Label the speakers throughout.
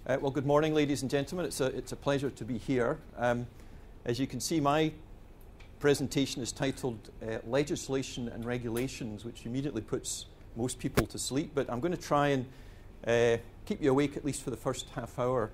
Speaker 1: Well, good morning, ladies and gentlemen. It's a pleasure to be here. As you can see, my presentation is titled Legislation and Regulations, which immediately puts most people to sleep, but I'm going to try and keep you awake at least for the first half hour.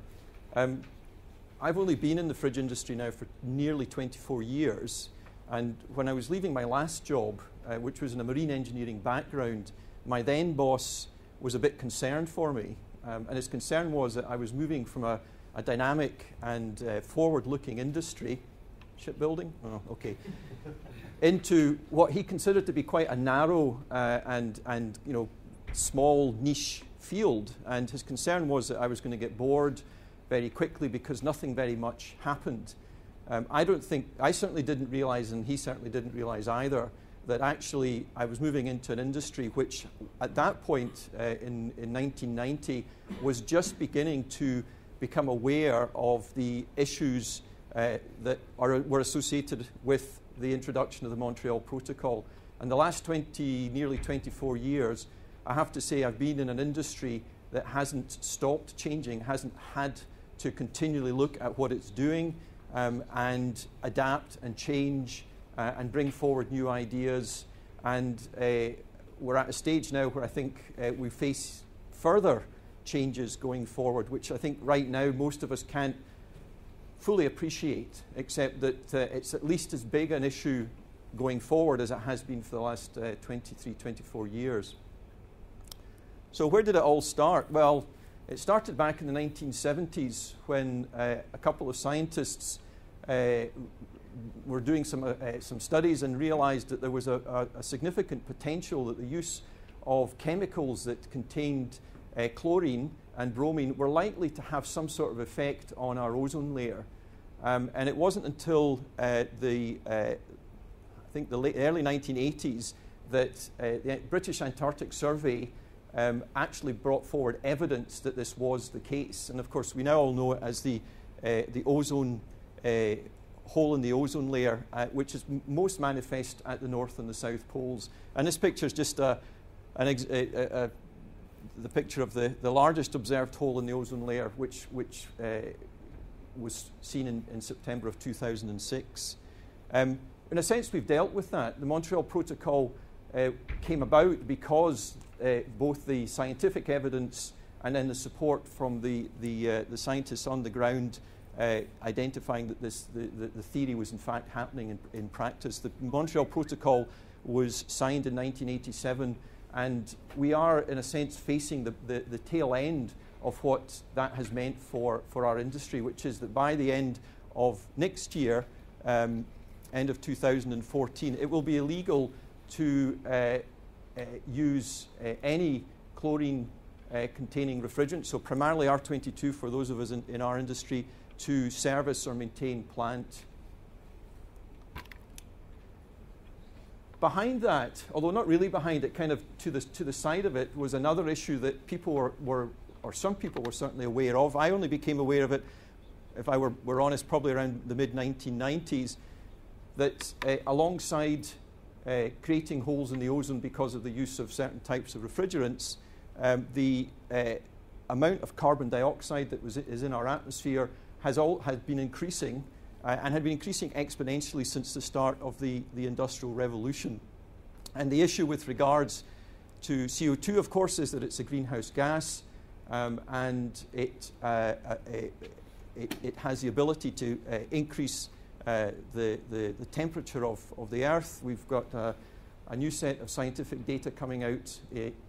Speaker 1: I've only been in the fridge industry now for nearly 24 years, and when I was leaving my last job, which was in a marine engineering background, my then boss was a bit concerned for me. And his concern was that I was moving from a dynamic and forward-looking industry, shipbuilding, into what he considered to be quite a narrow and small niche field. And his concern was that I was going to get bored very quickly because nothing very much happened. I certainly didn't realize, and he certainly didn't realize either, that actually I was moving into an industry which at that point in 1990 was just beginning to become aware of the issues that were associated with the introduction of the Montreal Protocol. And the last nearly 24 years, I have to say I've been in an industry that hasn't stopped changing, hasn't had to continually look at what it's doing and adapt and change and bring forward new ideas. And we're at a stage now where I think we face further changes going forward, which I think right now most of us can't fully appreciate, except that it's at least as big an issue going forward as it has been for the last 23, 24 years. So where did it all start? Well, it started back in the 1970s when a couple of scientists were doing some studies and realized that there was a significant potential that the use of chemicals that contained chlorine and bromine were likely to have some sort of effect on our ozone layer. And it wasn't until I think the early 1980s that the British Antarctic Survey actually brought forward evidence that this was the case. And of course, we now all know it as the ozone hole in the ozone layer, which is most manifest at the North and the South Poles. And this picture is just the picture of the largest observed hole in the ozone layer, which was seen in September of 2006. In a sense, we've dealt with that. The Montreal Protocol came about because both the scientific evidence and then the support from the scientists on the ground identifying that the theory was in fact happening in practice. The Montreal Protocol was signed in 1987, and we are, in a sense, facing the tail end of what that has meant for our industry, which is that by the end of next year, end of 2014, it will be illegal to use any chlorine containing refrigerant, so primarily R22 for those of us in our industry, to service or maintain plant. Behind that, although not really behind it, kind of to the side of it, was another issue that people or some people were certainly aware of. I only became aware of it, if I were honest, probably around the mid-1990s, that alongside creating holes in the ozone because of the use of certain types of refrigerants, the amount of carbon dioxide that is in our atmosphere has been increasing and had been increasing exponentially since the start of the Industrial Revolution. And the issue with regards to CO2, of course, is that it's a greenhouse gas, and it has the ability to increase the temperature of the Earth. We've got a new set of scientific data coming out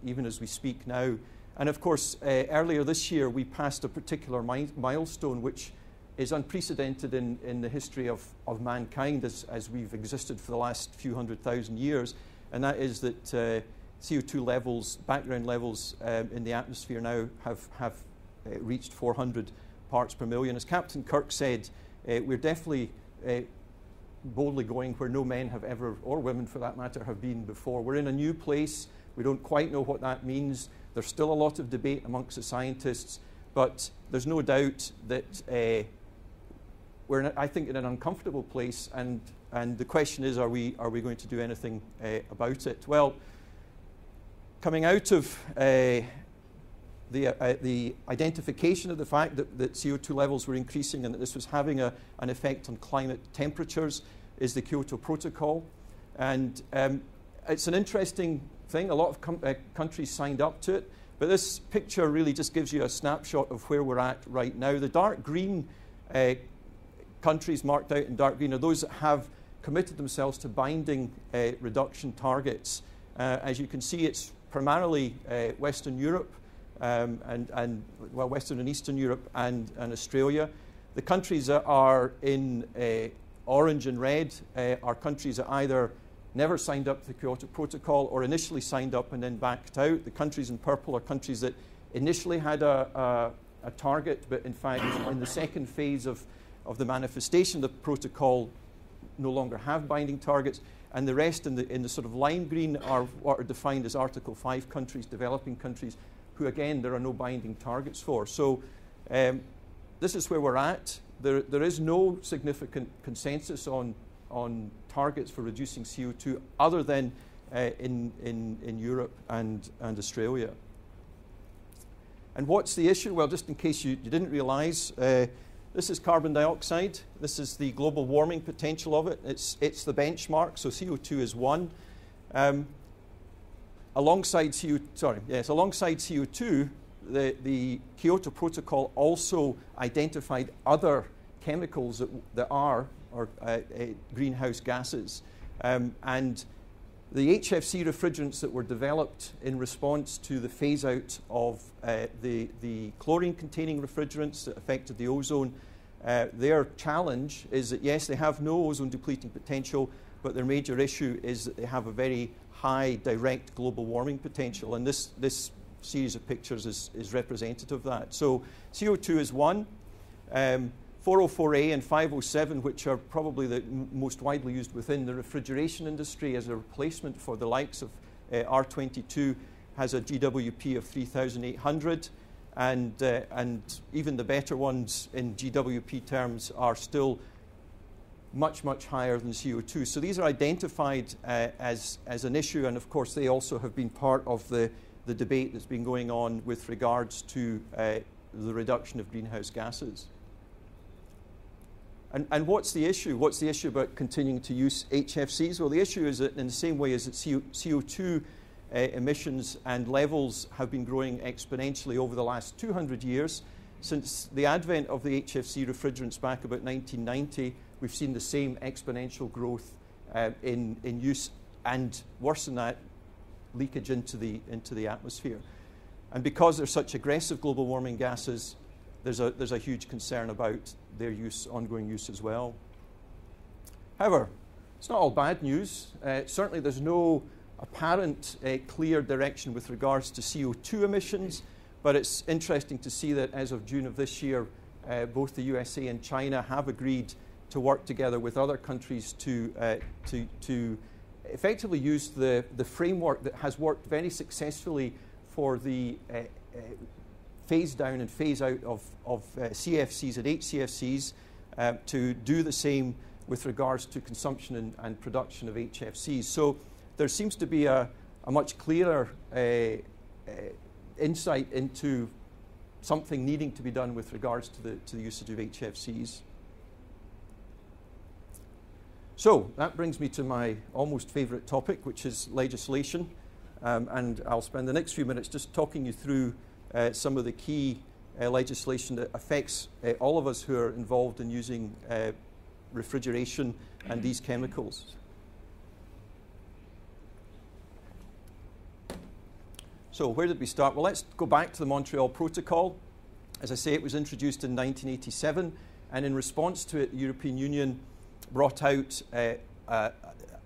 Speaker 1: even as we speak now. And of course, earlier this year, we passed a particular milestone which is unprecedented in the history of mankind as we've existed for the last few 100,000 years, and that is that CO2 levels, background levels in the atmosphere now have reached 400 parts per million. As Captain Kirk said, we're definitely boldly going where no men have ever, or women for that matter, have been before. We're in a new place. We don't quite know what that means. There's still a lot of debate amongst the scientists, but there's no doubt that we're, I think, in an uncomfortable place, and the question is, are we going to do anything about it? Well, coming out of the identification of the fact that CO2 levels were increasing and that this was having an effect on climate temperatures is the Kyoto Protocol. And it's an interesting thing. A lot of countries signed up to it. But this picture really just gives you a snapshot of where we're at right now. The dark green countries marked out in dark green are those that have committed themselves to binding reduction targets. As you can see, it's primarily Western Europe, Western and Eastern Europe and Australia. The countries that are in orange and red are countries that either never signed up to the Kyoto Protocol or initially signed up and then backed out. The countries in purple are countries that initially had a target, but in fact, in the second phase of the manifestation of the protocol, no longer have binding targets. And the rest in the sort of lime green are what are defined as Article 5 countries, developing countries, who again, there are no binding targets for. So this is where we're at. There is no significant consensus on targets for reducing CO2 other than in Europe and Australia. And what's the issue? Well, just in case you didn't realize, this is carbon dioxide. This is the global warming potential of it. It's the benchmark, so CO2 is 1. Alongside CO2, the Kyoto Protocol also identified other chemicals that are greenhouse gases. And the HFC refrigerants that were developed in response to the phase-out of the chlorine-containing refrigerants that affected the ozone, their challenge is that, yes, they have no ozone-depleting potential, but their major issue is that they have a very high direct global warming potential. And this series of pictures is representative of that. So CO2 is 1. 404A and 507, which are probably the most widely used within the refrigeration industry as a replacement for the likes of R22, has a GWP of 3,800, and even the better ones in GWP terms are still much, much higher than CO2. So these are identified as an issue, and of course they also have been part of the debate that's been going on with regards to the reduction of greenhouse gases. And what's the issue? What's the issue about continuing to use HFCs? Well, the issue is that in the same way as that CO2 emissions and levels have been growing exponentially over the last 200 years, since the advent of the HFC refrigerants back about 1990, we've seen the same exponential growth in use, and worse than that, leakage into the atmosphere. And because they're such aggressive global warming gases, there's a huge concern about their ongoing use as well. However, it's not all bad news. Certainly there's no apparent clear direction with regards to CO2 emissions, but it's interesting to see that as of June of this year, both the USA and China have agreed to work together with other countries to effectively use the framework that has worked very successfully for the phase down and phase out of CFCs and HCFCs to do the same with regards to consumption and production of HFCs. So there seems to be a much clearer insight into something needing to be done with regards to the usage of HFCs. So that brings me to my almost favourite topic, which is legislation. And I'll spend the next few minutes just talking you through some of the key legislation that affects all of us who are involved in using refrigeration and these chemicals. So where did we start? Well, let's go back to the Montreal Protocol. As I say, it was introduced in 1987, and in response to it, the European Union brought out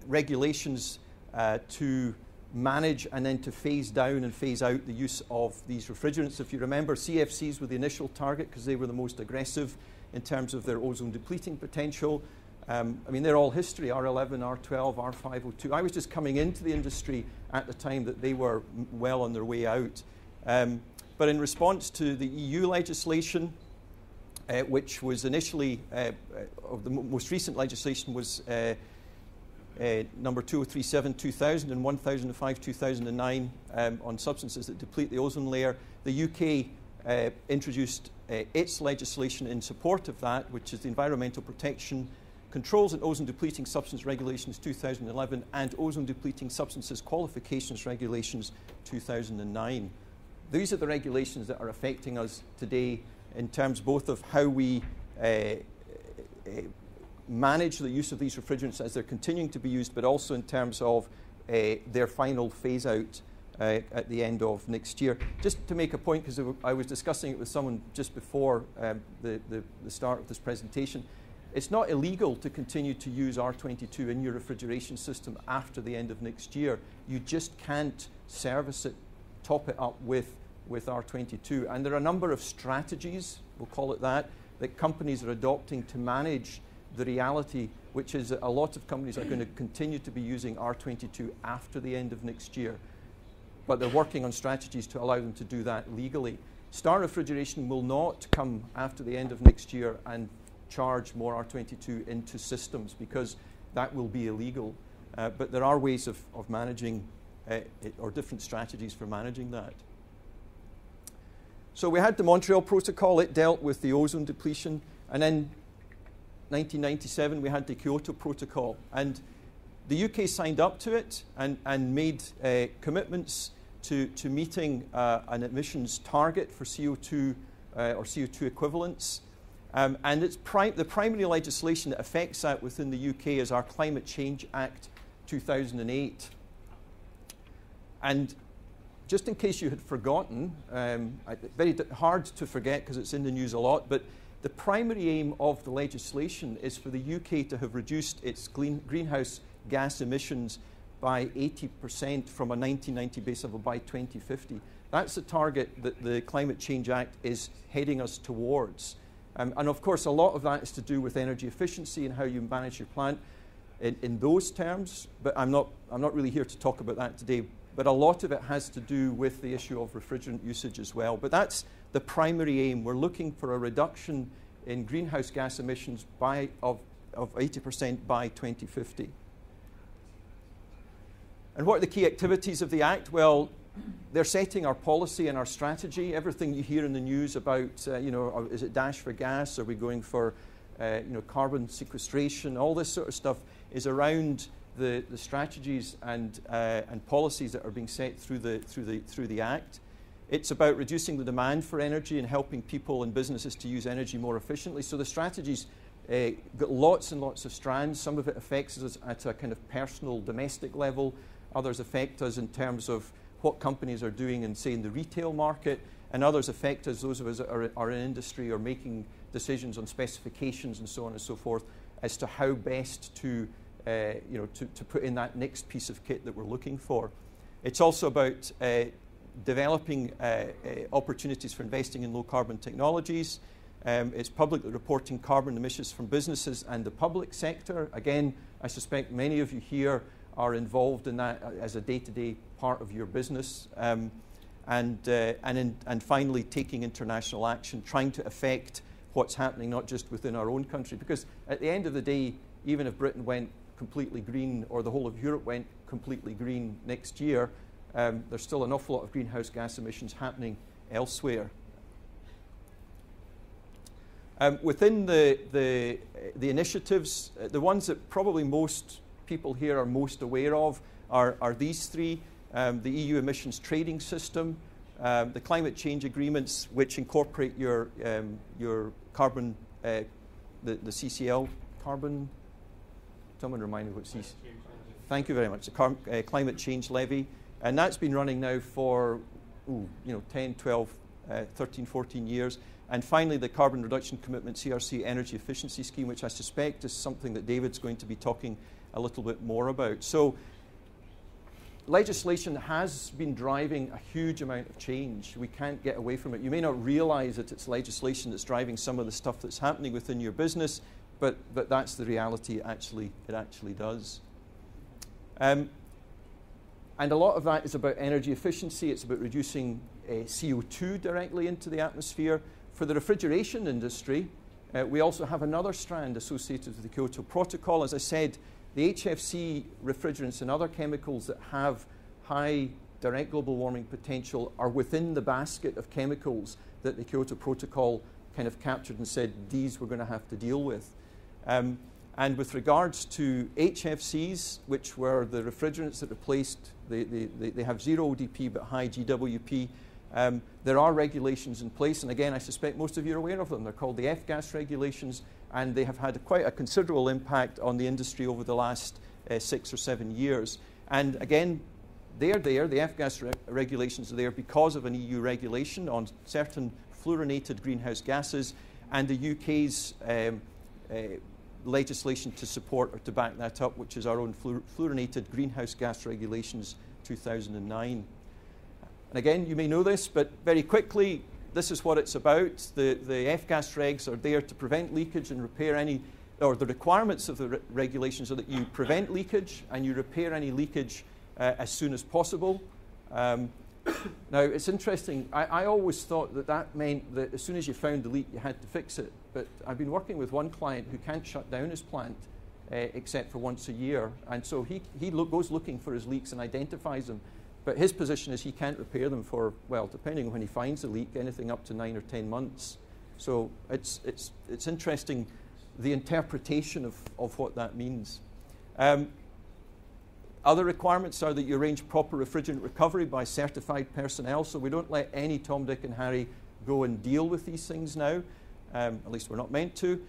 Speaker 1: regulations to manage and then to phase down and phase out the use of these refrigerants. If you remember, CFCs were the initial target because they were the most aggressive in terms of their ozone depleting potential. I mean, they're all history, R11, R12, R502. I was just coming into the industry at the time that they were well on their way out. But in response to the EU legislation, which was initially, the most recent legislation was number 2037-2000 and 1005-2009 on substances that deplete the ozone layer. The UK introduced its legislation in support of that, which is the Environmental Protection Controls and Ozone Depleting Substance Regulations 2011 and Ozone Depleting Substances Qualifications Regulations 2009. These are the regulations that are affecting us today in terms both of how we manage the use of these refrigerants as they're continuing to be used, but also in terms of their final phase out at the end of next year. Just to make a point, because I was discussing it with someone just before the start of this presentation, it's not illegal to continue to use R22 in your refrigeration system after the end of next year. You just can't service it, top it up with R22. And there are a number of strategies, we'll call it that companies are adopting to manage the reality, which is that a lot of companies are going to continue to be using R22 after the end of next year. But they're working on strategies to allow them to do that legally. Star Refrigeration will not come after the end of next year and charge more R22 into systems, because that will be illegal. But there are ways of managing it, or different strategies for managing that. So we had the Montreal Protocol. It dealt with the ozone depletion. And then 1997, we had the Kyoto Protocol. And the UK signed up to it and made commitments to meeting an emissions target for CO2 or CO2 equivalents. And it's the primary legislation that affects that within the UK is our Climate Change Act 2008. And just in case you had forgotten, very hard to forget because it's in the news a lot, but the primary aim of the legislation is for the UK to have reduced its greenhouse gas emissions by 80% from a 1990 base level by 2050. That's the target that the Climate Change Act is heading us towards. And of course, a lot of that is to do with energy efficiency and how you manage your plant in those terms, but I'm not really here to talk about that today. But a lot of it has to do with the issue of refrigerant usage as well. But that's the primary aim. We're looking for a reduction in greenhouse gas emissions of 80% by 2050. And what are the key activities of the Act? Well, they're setting our policy and our strategy. Everything you hear in the news about, is it dash for gas? Are we going for, carbon sequestration? All this sort of stuff is around the strategies and policies that are being set through the Act. It's about reducing the demand for energy and helping people and businesses to use energy more efficiently. So the strategies got lots and lots of strands. Some of it affects us at a kind of personal, domestic level. Others affect us in terms of what companies are doing in, say, in the retail market, and others affect us, those of us that are in industry or making decisions on specifications and so on and so forth, as to how best to put in that next piece of kit that we're looking for. It's also about developing opportunities for investing in low-carbon technologies. It's publicly reporting carbon emissions from businesses and the public sector. Again, I suspect many of you here are involved in that as a day-to-day part of your business. And finally, taking international action, trying to affect what's happening not just within our own country. Because at the end of the day, even if Britain went completely green or the whole of Europe went completely green next year, there's still an awful lot of greenhouse gas emissions happening elsewhere. Within the initiatives, the ones that probably most people here are most aware of are these three: the EU emissions trading system, the climate change agreements, which incorporate your carbon, the CCL carbon. Someone remind me what CCL. Thank you very much. The climate change levy, and that's been running now for 10, 12, 13, 14 years. And finally, the Carbon Reduction Commitment CRC Energy Efficiency Scheme, which I suspect is something that David's going to be talking a little bit more about. So legislation has been driving a huge amount of change. We can't get away from it. You may not realize that it's legislation that's driving some of the stuff that's happening within your business, but that's the reality it actually does. And a lot of that is about energy efficiency. It's about reducing CO2 directly into the atmosphere. For the refrigeration industry, we also have another strand associated with the Kyoto Protocol. As I said, the HFC refrigerants and other chemicals that have high direct global warming potential are within the basket of chemicals that the Kyoto Protocol kind of captured and said these we're going to have to deal with. And with regards to HFCs, which were the refrigerants that replaced, they have zero ODP but high GWP, there are regulations in place, and again, I suspect most of you are aware of them. They're called the F-gas regulations, and they have had quite a considerable impact on the industry over the last 6 or 7 years. And again, they're there, the F-gas regulations are there because of an EU regulation on certain fluorinated greenhouse gases, and the UK's legislation to support or to back that up, which is our own fluorinated greenhouse gas regulations 2009. And again, you may know this, but very quickly, this is what it's about. The F-gas regs are there to prevent leakage and repair any, or the requirements of the regulations are that you prevent leakage and you repair any leakage as soon as possible. Now, it's interesting. I always thought that that meant that as soon as you found the leak, you had to fix it. But I've been working with one client who can't shut down his plant except for once a year. And so he goes looking for his leaks and identifies them. But his position is he can't repair them for, well, depending on when he finds the leak, anything up to 9 or 10 months. So it's interesting, the interpretation of what that means. Other requirements are that you arrange proper refrigerant recovery by certified personnel, so we don't let any Tom, Dick and Harry go and deal with these things now, at least we're not meant to.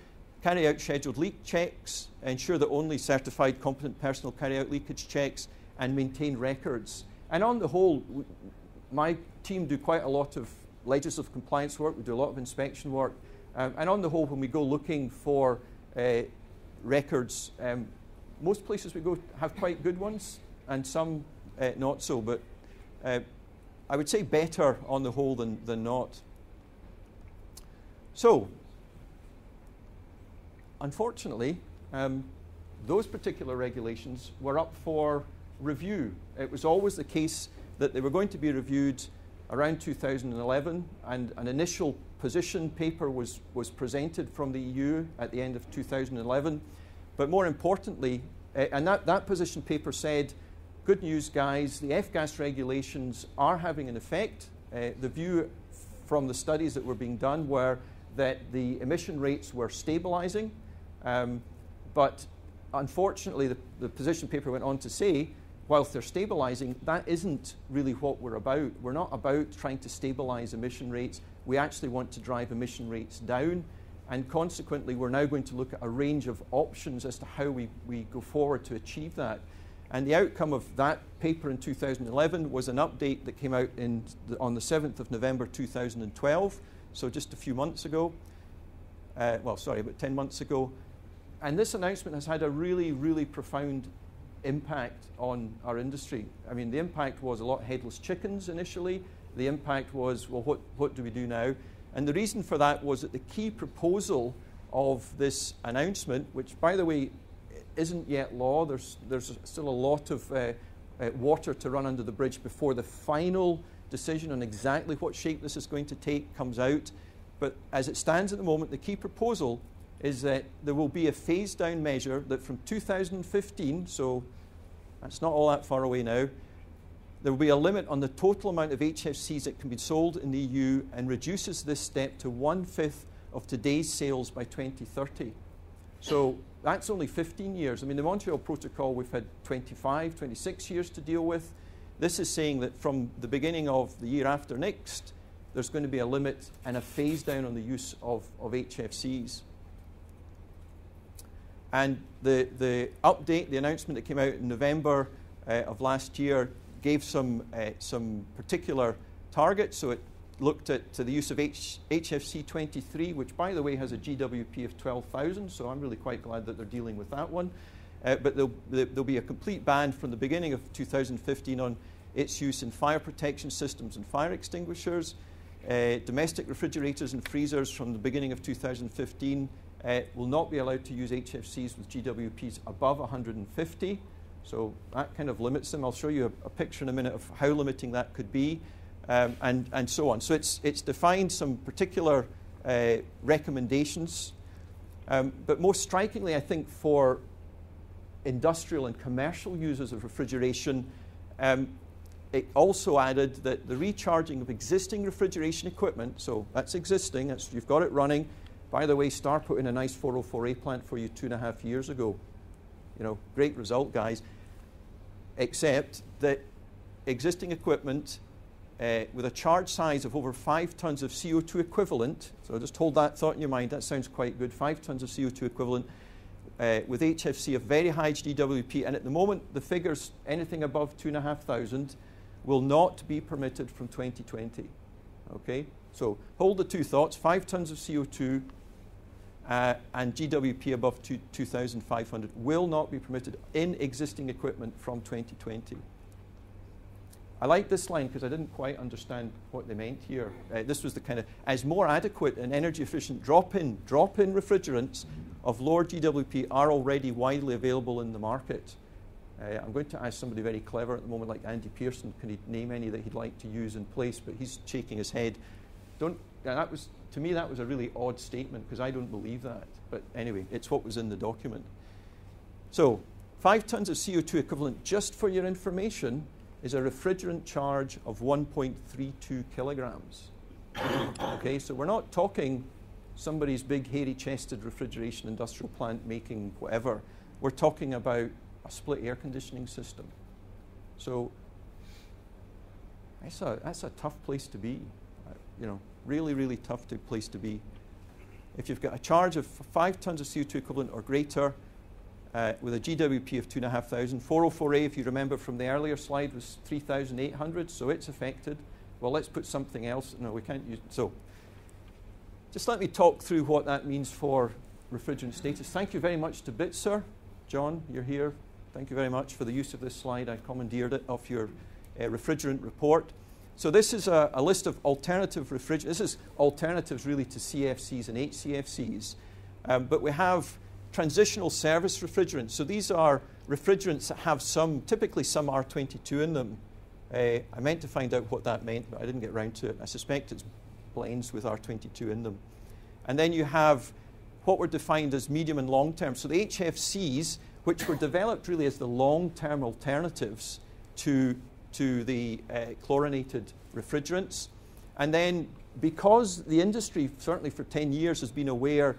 Speaker 1: Carry out scheduled leak checks, ensure that only certified competent personnel carry out leakage checks, and maintain records. And on the whole, my team do quite a lot of legislative compliance work, we do a lot of inspection work, and on the whole, when we go looking for records, most places we go have quite good ones, and some not so, but I would say better on the whole than not. So, unfortunately, those particular regulations were up for review. It was always the case that they were going to be reviewed around 2011, and an initial position paper was presented from the EU at the end of 2011. But more importantly, and that position paper said, good news guys, the F-gas regulations are having an effect. The view from the studies that were being done were that the emission rates were stabilizing, but unfortunately the position paper went on to say, whilst they're stabilizing, that isn't really what we're about. We're not about trying to stabilize emission rates. We actually want to drive emission rates down. And consequently, we're now going to look at a range of options as to how we go forward to achieve that. And the outcome of that paper in 2011 was an update that came out on the 7th of November 2012, so just a few months ago. Well, sorry, about 10 months ago. And this announcement has had a really, really profound impact on our industry. I mean, the impact was a lot of headless chickens initially. The impact was, well, what do we do now? And the reason for that was that the key proposal of this announcement, which, by the way, isn't yet law, there's still a lot of water to run under the bridge before the final decision on exactly what shape this is going to take comes out. But as it stands at the moment, the key proposal is that there will be a phase-down measure that from 2015, so that's not all that far away now, there will be a limit on the total amount of HFCs that can be sold in the EU, and reduces this step to 1/5 of today's sales by 2030. So that's only 15 years. I mean, the Montreal Protocol, we've had 25, 26 years to deal with. This is saying that from the beginning of the year after next, there's going to be a limit and a phase down on the use of HFCs. And the update, the announcement that came out in November of last year, gave some particular targets. So it looked at the use of HFC 23, which, by the way, has a GWP of 12,000. So I'm really quite glad that they're dealing with that one. But there'll be a complete ban from the beginning of 2015 on its use in fire protection systems and fire extinguishers. Domestic refrigerators and freezers from the beginning of 2015 will not be allowed to use HFCs with GWPs above 150. So that kind of limits them. I'll show you a picture in a minute of how limiting that could be, and so on. So it's defined some particular recommendations. But most strikingly, I think, for industrial and commercial users of refrigeration, it also added that the recharging of existing refrigeration equipment, so that's existing, you've got it running. By the way, Star put in a nice 404A plant for you 2.5 years ago. You know, great result, guys. Except that existing equipment with a charge size of over 5 tons of CO2 equivalent, so just hold that thought in your mind, that sounds quite good, 5 tons of CO2 equivalent, with HFC of very high GWP, and at the moment the figures, anything above 2,500, will not be permitted from 2020. Okay, so hold the two thoughts, 5 tons of CO2 and GWP above 2,500 will not be permitted in existing equipment from 2020. I like this line because I didn't quite understand what they meant here. This was the kind of, as more adequate and energy efficient drop-in refrigerants of lower GWP are already widely available in the market. I'm going to ask somebody very clever at the moment, like Andy Pearson, can he name any that he'd like to use in place, but he's shaking his head. That was, to me, that was a really odd statement because I don't believe that. But anyway, it's what was in the document. So 5 tons of CO2 equivalent, just for your information, is a refrigerant charge of 1.32 kilograms. Okay, so we're not talking somebody's big hairy-chested refrigeration industrial plant making whatever. We're talking about a split air conditioning system. So that's a tough place to be. You know, really, really tough place to be. If you've got a charge of 5 tons of CO2 equivalent or greater, with a GWP of 2,500. 404A, if you remember from the earlier slide, was 3,800, so it's affected. Well, let's put something else. No, we can't use. So just let me talk through what that means for refrigerant status. Thank you very much to Bitzer. John, you're here. Thank you very much for the use of this slide. I commandeered it off your refrigerant report. So this is a list of alternative refrigerants. This is alternatives really to CFCs and HCFCs. But we have transitional service refrigerants. So these are refrigerants that have typically some R22 in them. I meant to find out what that meant, but I didn't get around to it. I suspect it's blends with R22 in them. And then you have what were defined as medium and long term. So the HFCs, which were developed really as the long-term alternatives to the chlorinated refrigerants. And then because the industry, certainly for 10 years, has been aware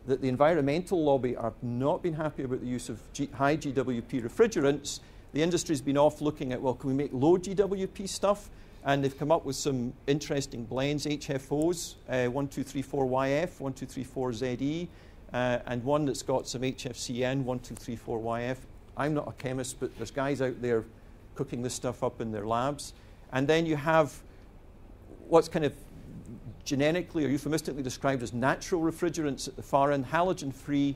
Speaker 1: that the environmental lobby have not been happy about the use of high GWP refrigerants, the industry's been off looking at, well, can we make low GWP stuff? And they've come up with some interesting blends, HFOs, 1234YF, 1234ZE, and one that's got some HFCN, 1234YF. I'm not a chemist, but there's guys out there cooking this stuff up in their labs. And then you have what's kind of generically or euphemistically described as natural refrigerants at the far end, halogen-free.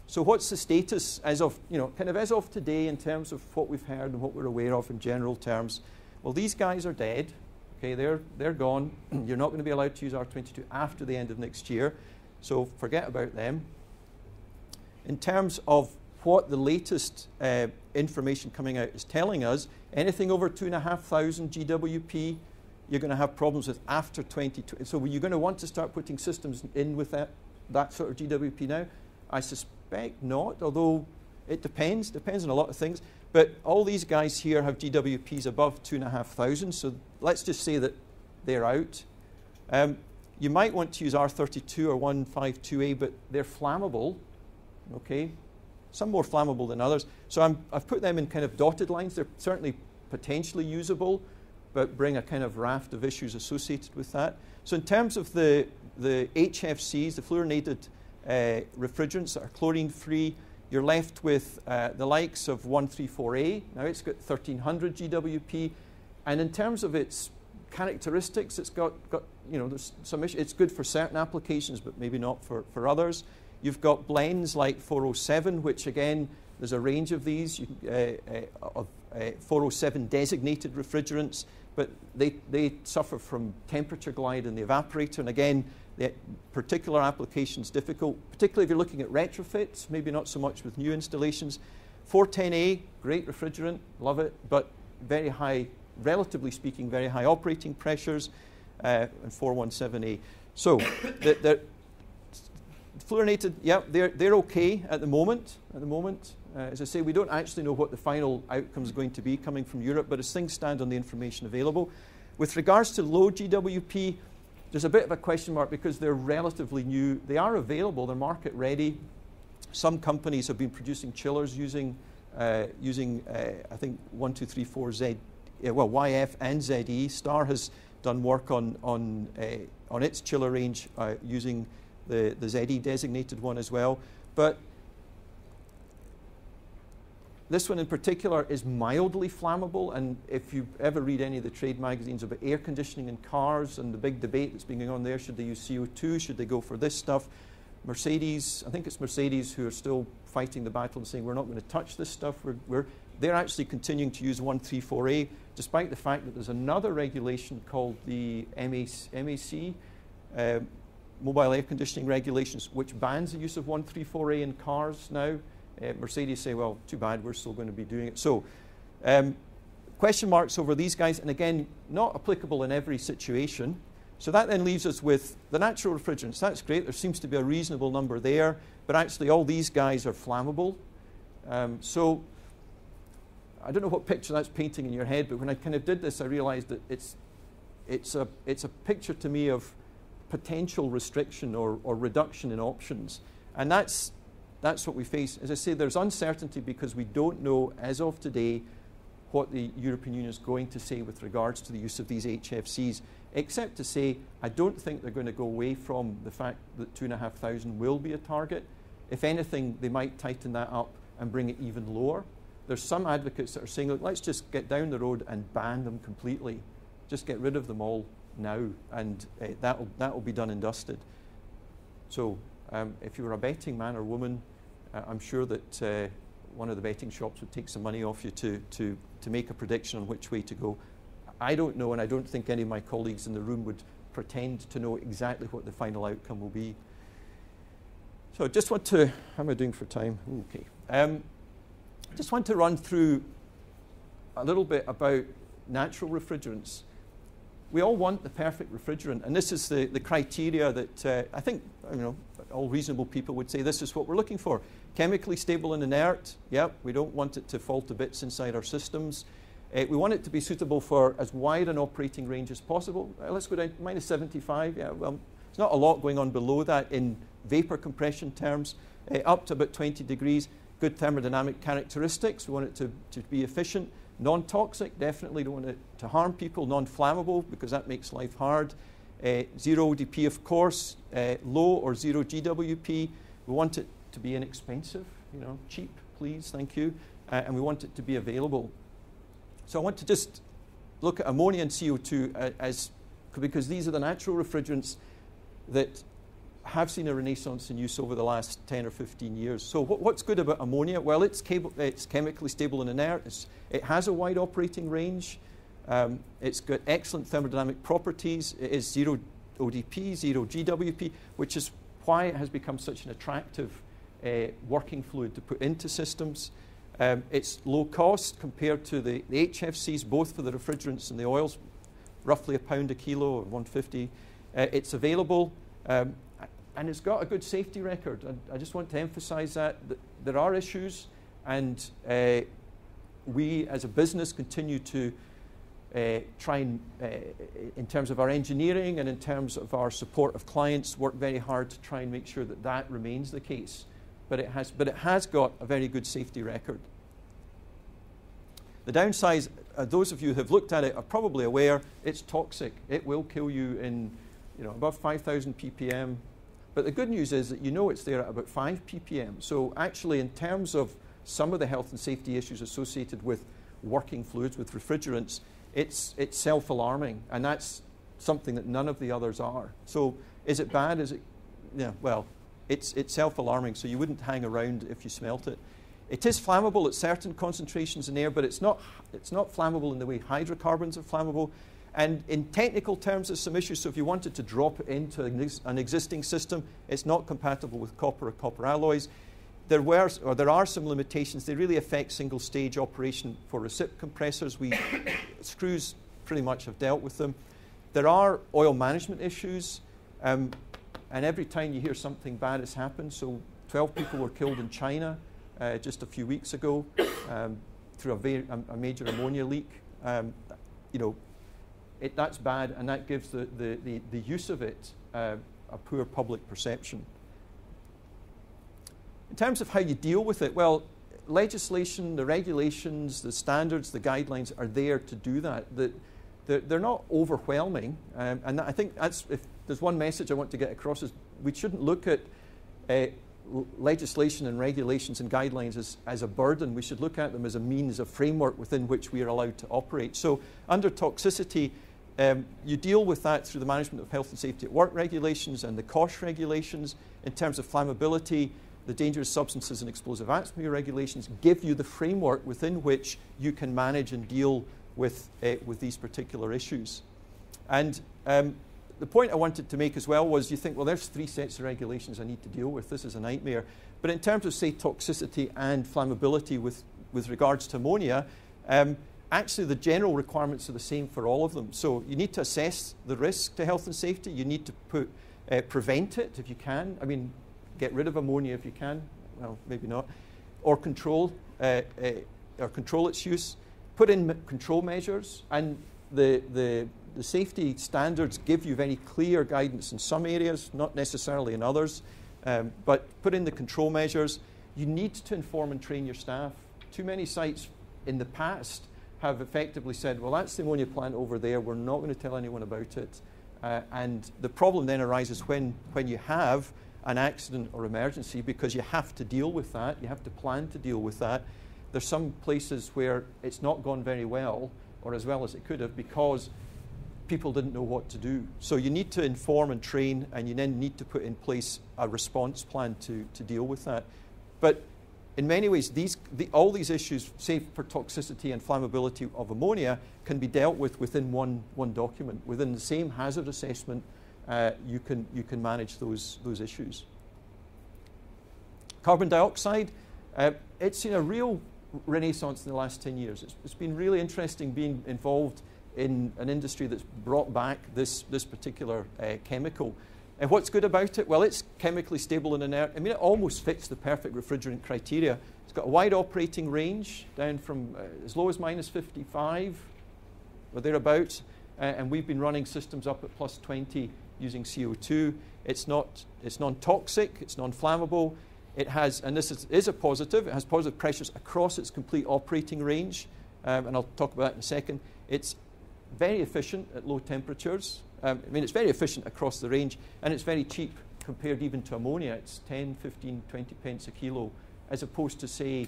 Speaker 1: So what's the status as of, kind of as of today in terms of what we've heard and what we're aware of in general terms? Well, these guys are dead. Okay, they're gone. You're not going to be allowed to use R22 after the end of next year. So forget about them. In terms of what the latest information coming out is telling us, anything over 2,500 GWP, you're going to have problems with after 2020. So you're going to want to start putting systems in with that sort of GWP now? I suspect not, although it depends on a lot of things. But all these guys here have GWPs above 2,500, so let's just say that they're out. You might want to use R32 or 152A, but they're flammable, okay? Some more flammable than others. So I've put them in kind of dotted lines. They're certainly potentially usable, but bring a kind of raft of issues associated with that. So in terms of the HFCs, the fluorinated refrigerants that are chlorine-free, you're left with the likes of 134A. Now it's got 1,300 GWP, and in terms of its characteristics, it's got there's some issue. It's good for certain applications, but maybe not for others. You've got blends like 407, which again, there's a range of these, of 407 designated refrigerants, but they suffer from temperature glide in the evaporator, and again, the particular application's difficult, particularly if you're looking at retrofits, maybe not so much with new installations. 410A, great refrigerant, love it, but very high, relatively speaking, very high operating pressures, and 417A. So the fluorinated, yeah, they're okay at the moment. As I say, we don't actually know what the final outcome is going to be coming from Europe, but as things stand on the information available. With regards to low GWP, there's a bit of a question mark because they're relatively new. They are available, they're market ready. Some companies have been producing chillers using I think 1, 2, 3, 4 Z, well, YF and ZE. Star has done work on its chiller range using the ZE designated one as well. But this one in particular is mildly flammable, and if you ever read any of the trade magazines about air conditioning in cars and the big debate that's been going on there, should they use CO2, should they go for this stuff? Mercedes, I think it's Mercedes who are still fighting the battle and saying we're not going to touch this stuff. They're actually continuing to use 134A, despite the fact that there's another regulation called the MAC, Mobile Air Conditioning Regulations, which bans the use of 134A in cars now. Mercedes say, well, too bad, we're still going to be doing it. So, question marks over these guys, and again, not applicable in every situation. So that then leaves us with the natural refrigerants. That's great, there seems to be a reasonable number there, but actually all these guys are flammable. So, I don't know what picture that's painting in your head, but when I kind of did this, I realized that it's a picture to me of potential restriction or reduction in options. And that's what we face. As I say, there's uncertainty because we don't know, as of today, what the European Union is going to say with regards to the use of these HFCs, except to say, I don't think they're going to go away from the fact that 2,500 will be a target. If anything, they might tighten that up and bring it even lower. There's some advocates that are saying, look, let's just get down the road and ban them completely. Just get rid of them all now, and that'll be done and dusted. So if you were a betting man or woman, I'm sure that one of the betting shops would take some money off you to make a prediction on which way to go. I don't know, and I don't think any of my colleagues in the room would pretend to know exactly what the final outcome will be. So I just want to, how am I doing for time? Okay. Just want to run through a little bit about natural refrigerants. We all want the perfect refrigerant, and this is the criteria that I think all reasonable people would say this is what we're looking for. Chemically stable and inert, yep, we don't want it to fall to bits inside our systems. We want it to be suitable for as wide an operating range as possible. Let's go down to minus 75. Yeah, well, there's not a lot going on below that in vapor compression terms. Up to about 20 degrees. Good thermodynamic characteristics. We want it to be efficient. Non-toxic, definitely don't want it to harm people. Non-flammable, because that makes life hard. Zero ODP, of course. Low or zero GWP. We want it to be inexpensive, cheap, please, thank you. And we want it to be available. So I want to just look at ammonia and CO2 because these are the natural refrigerants that have seen a renaissance in use over the last 10 or 15 years. So what's good about ammonia? Well, it's chemically stable and inert. It has a wide operating range. It's got excellent thermodynamic properties. It is zero ODP, zero GWP, which is why it has become such an attractive working fluid to put into systems. It's low cost compared to the HFCs, both for the refrigerants and the oils, roughly £1 a kilo or 150. It's available, and it's got a good safety record. I just want to emphasize that there are issues, and we as a business continue to try and, in terms of our engineering and in terms of our support of clients, work very hard to try and make sure that that remains the case. But it has got a very good safety record. The downsides, those of you who have looked at it are probably aware, it's toxic. It will kill you in above 5,000 ppm. But the good news is that it's there at about 5 ppm. So actually, in terms of some of the health and safety issues associated with working fluids, with refrigerants, it's self-alarming, and that's something that none of the others are. So is it bad? Is it? Yeah, well, it's self-alarming, so you wouldn't hang around if you smelt it. It is flammable at certain concentrations in air, but it's not flammable in the way hydrocarbons are flammable. And in technical terms, there's some issues. So if you wanted to drop it into an existing system, it's not compatible with copper or copper alloys. There are some limitations. They really affect single-stage operation for recip compressors. Screws pretty much have dealt with them. There are oil management issues. And every time you hear something bad has happened, so 12 people were killed in China just a few weeks ago through a major ammonia leak. You know, that's bad, and that gives the use of it a poor public perception. In terms of how you deal with it, well, legislation, the regulations, the standards, the guidelines are there to do that. They're not overwhelming, and I think that's, if there's one message I want to get across, is we shouldn't look at legislation and regulations and guidelines as a burden. We should look at them as a means, a framework within which we are allowed to operate. So under toxicity, you deal with that through the management of health and safety at work regulations and the COSH regulations. In terms of flammability, the dangerous substances and explosive atmosphere regulations give you the framework within which you can manage and deal with these particular issues. And the point I wanted to make as well was, you think, well, there's 3 sets of regulations I need to deal with. This is a nightmare. But in terms of, say, toxicity and flammability with regards to ammonia, actually the general requirements are the same for all of them. So you need to assess the risk to health and safety. You need to prevent it if you can. I mean, get rid of ammonia if you can. Well, maybe not. Or control its use. Put in control measures, and the safety standards give you very clear guidance in some areas, not necessarily in others, but put in the control measures. You need to inform and train your staff. Too many sites in the past have effectively said, well, that's the ammonia plant over there, we're not going to tell anyone about it. And the problem then arises when you have an accident or emergency, because you have to deal with that, you have to plan to deal with that. There's some places where it's not gone very well, or as well as it could have, because people didn't know what to do. So you need to inform and train, and you then need to put in place a response plan to deal with that. But in many ways, all these issues, say for toxicity and flammability of ammonia, can be dealt with within one document. Within the same hazard assessment, you can manage those issues. Carbon dioxide, it's seen a real renaissance in the last 10 years. It's been really interesting being involved in an industry that's brought back this particular chemical. And what's good about it? Well, it's chemically stable and inert. I mean, it almost fits the perfect refrigerant criteria. It's got a wide operating range, down from as low as -55 or thereabouts, and we've been running systems up at +20 using CO2. It's non-toxic, it's non-flammable. It has, and this is a positive, it has positive pressures across its complete operating range, and I'll talk about that in a second. It's very efficient at low temperatures. I mean, it's very efficient across the range, and it's very cheap compared even to ammonia. It's 10, 15, 20 pence a kilo, as opposed to, say,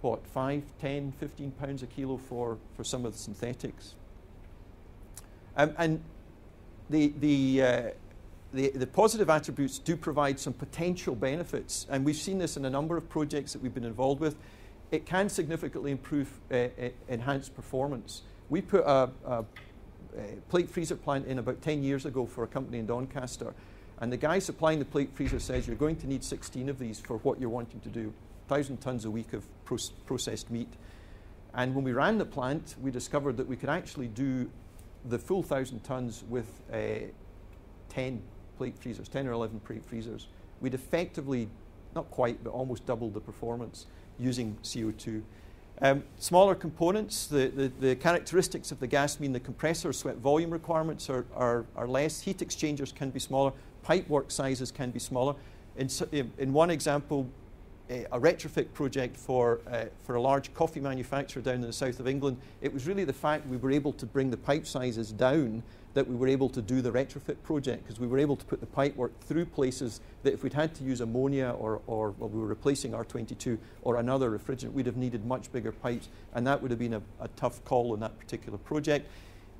Speaker 1: what, 5, 10, 15 pounds a kilo for some of the synthetics. And the positive attributes do provide some potential benefits, and we've seen this in a number of projects that we've been involved with. It can significantly improve enhanced performance. We put a plate freezer plant in about 10 years ago for a company in Doncaster, and the guy supplying the plate freezer says you're going to need 16 of these for what you're wanting to do, 1,000 tons a week of processed meat. And when we ran the plant, we discovered that we could actually do the full 1,000 tons with 10 plate freezers, 10 or 11 plate freezers. We'd effectively, not quite, but almost doubled the performance using CO2. Smaller components, the characteristics of the gas mean the compressor sweat volume requirements are less. Heat exchangers can be smaller. Pipework sizes can be smaller. In one example, a retrofit project for a large coffee manufacturer down in the south of England, it was really the fact we were able to bring the pipe sizes down that we were able to do the retrofit project, because we were able to put the pipework through places that if we'd had to use ammonia or well, we were replacing R22 or another refrigerant, we'd have needed much bigger pipes, and that would have been a tough call on that particular project.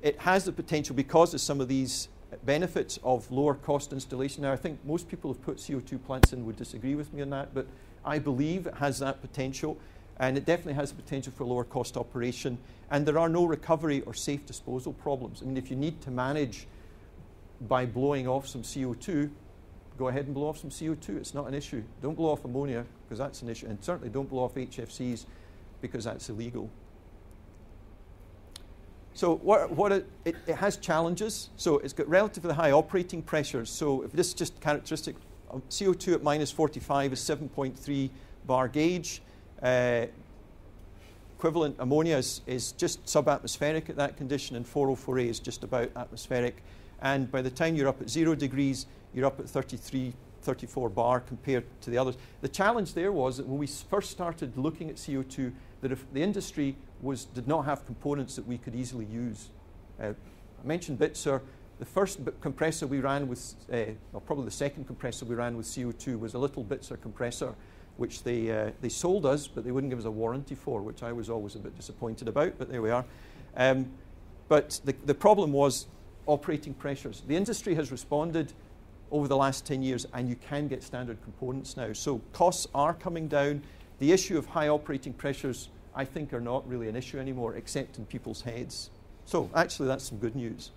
Speaker 1: It has the potential, because of some of these benefits of lower cost installation. Now, I think most people who've put CO2 plants in would disagree with me on that, but I believe it has that potential, and it definitely has the potential for lower cost operation, and there are no recovery or safe disposal problems. I mean, if you need to manage by blowing off some CO2, go ahead and blow off some CO2. It's not an issue. Don't blow off ammonia, because that's an issue, and certainly don't blow off HFCs, because that's illegal. So it has challenges. So it's got relatively high operating pressures. So if this is just characteristic, CO2 at -45 is 7.3 bar gauge. Equivalent ammonia is just subatmospheric at that condition, and 404A is just about atmospheric. And by the time you're up at 0 degrees, you're up at 33, 34 bar compared to the others. The challenge there was that when we first started looking at CO2, that if the industry did not have components that we could easily use. I mentioned Bitzer. The first compressor we ran with, or probably the second compressor we ran with CO2 was a little Bitzer compressor, which they sold us, but they wouldn't give us a warranty for, which I was always a bit disappointed about, but there we are. But the problem was operating pressures. The industry has responded over the last 10 years, and you can get standard components now. So costs are coming down. The issue of high operating pressures, I think, are not really an issue anymore, except in people's heads. So actually, that's some good news.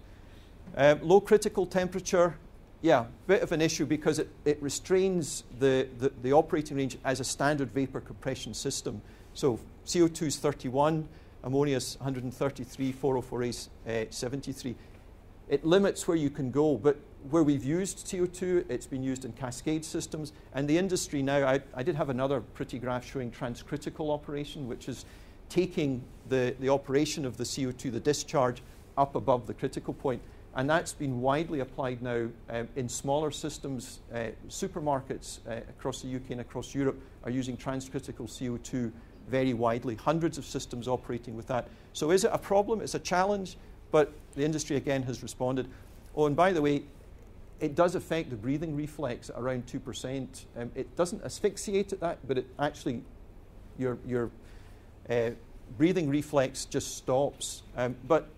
Speaker 1: Low critical temperature, yeah, bit of an issue because it restrains the operating range as a standard vapor compression system. So CO2 is 31, ammonia is 133, 404A is 73. It limits where you can go, but where we've used CO2, it's been used in cascade systems. And the industry now, I did have another pretty graph showing transcritical operation, which is taking the operation of the CO2, the discharge, up above the critical point. And that's been widely applied now in smaller systems. Supermarkets across the UK and across Europe are using transcritical CO2 very widely. Hundreds of systems operating with that. So is it a problem? It's a challenge, but the industry again has responded. Oh, and by the way, it does affect the breathing reflex at around 2%. It doesn't asphyxiate at that, but it actually, your breathing reflex just stops. But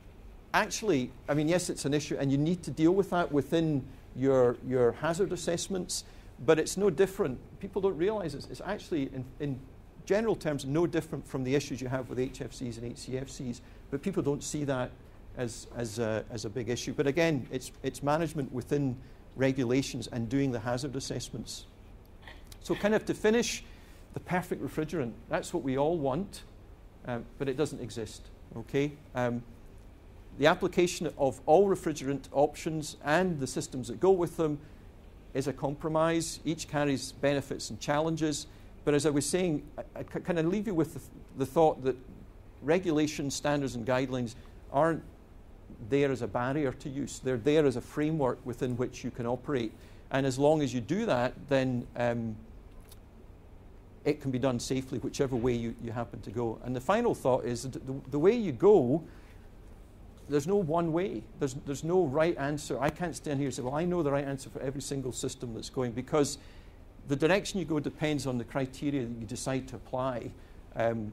Speaker 1: actually, I mean, yes, it's an issue, and you need to deal with that within your hazard assessments, but it's no different. People don't realize it's actually, in general terms, no different from the issues you have with HFCs and HCFCs, but people don't see that as a big issue. But again, it's management within regulations and doing the hazard assessments. So kind of to finish, the perfect refrigerant, that's what we all want, but it doesn't exist, okay? The application of all refrigerant options and the systems that go with them is a compromise. Each carries benefits and challenges. But as I was saying, I kind of leave you with the thought that regulations, standards, and guidelines aren't there as a barrier to use. They're there as a framework within which you can operate. And as long as you do that, then it can be done safely, whichever way you happen to go. And the final thought is the way you go, there's no one way. There's no right answer. I can't stand here and say, well, I know the right answer for every single system that's going, because the direction you go depends on the criteria that you decide to apply and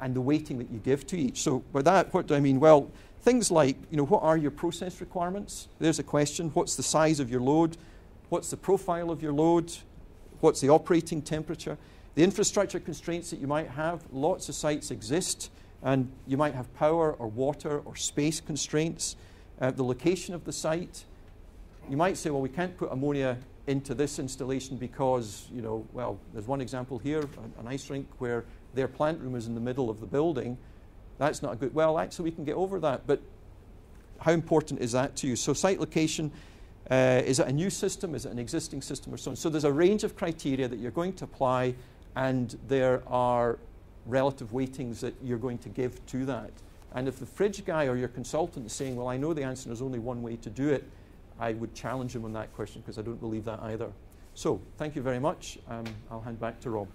Speaker 1: the weighting that you give to each. So by that, what do I mean? Well, things like, what are your process requirements? There's a question. What's the size of your load? What's the profile of your load? What's the operating temperature? The infrastructure constraints that you might have. Lots of sites exist. And you might have power or water or space constraints. The location of the site. You might say, well, we can't put ammonia into this installation because, well, there's one example here, an ice rink, where their plant room is in the middle of the building. That's not a good, well, actually we can get over that, but how important is that to you? So site location, is it a new system, is it an existing system, or so on? So there's a range of criteria that you're going to apply, and there are relative weightings that you're going to give to that. And if the fridge guy or your consultant is saying, well, I know the answer, there's only one way to do it, I would challenge him on that question, because I don't believe that either. So thank you very much. I'll hand back to Rob.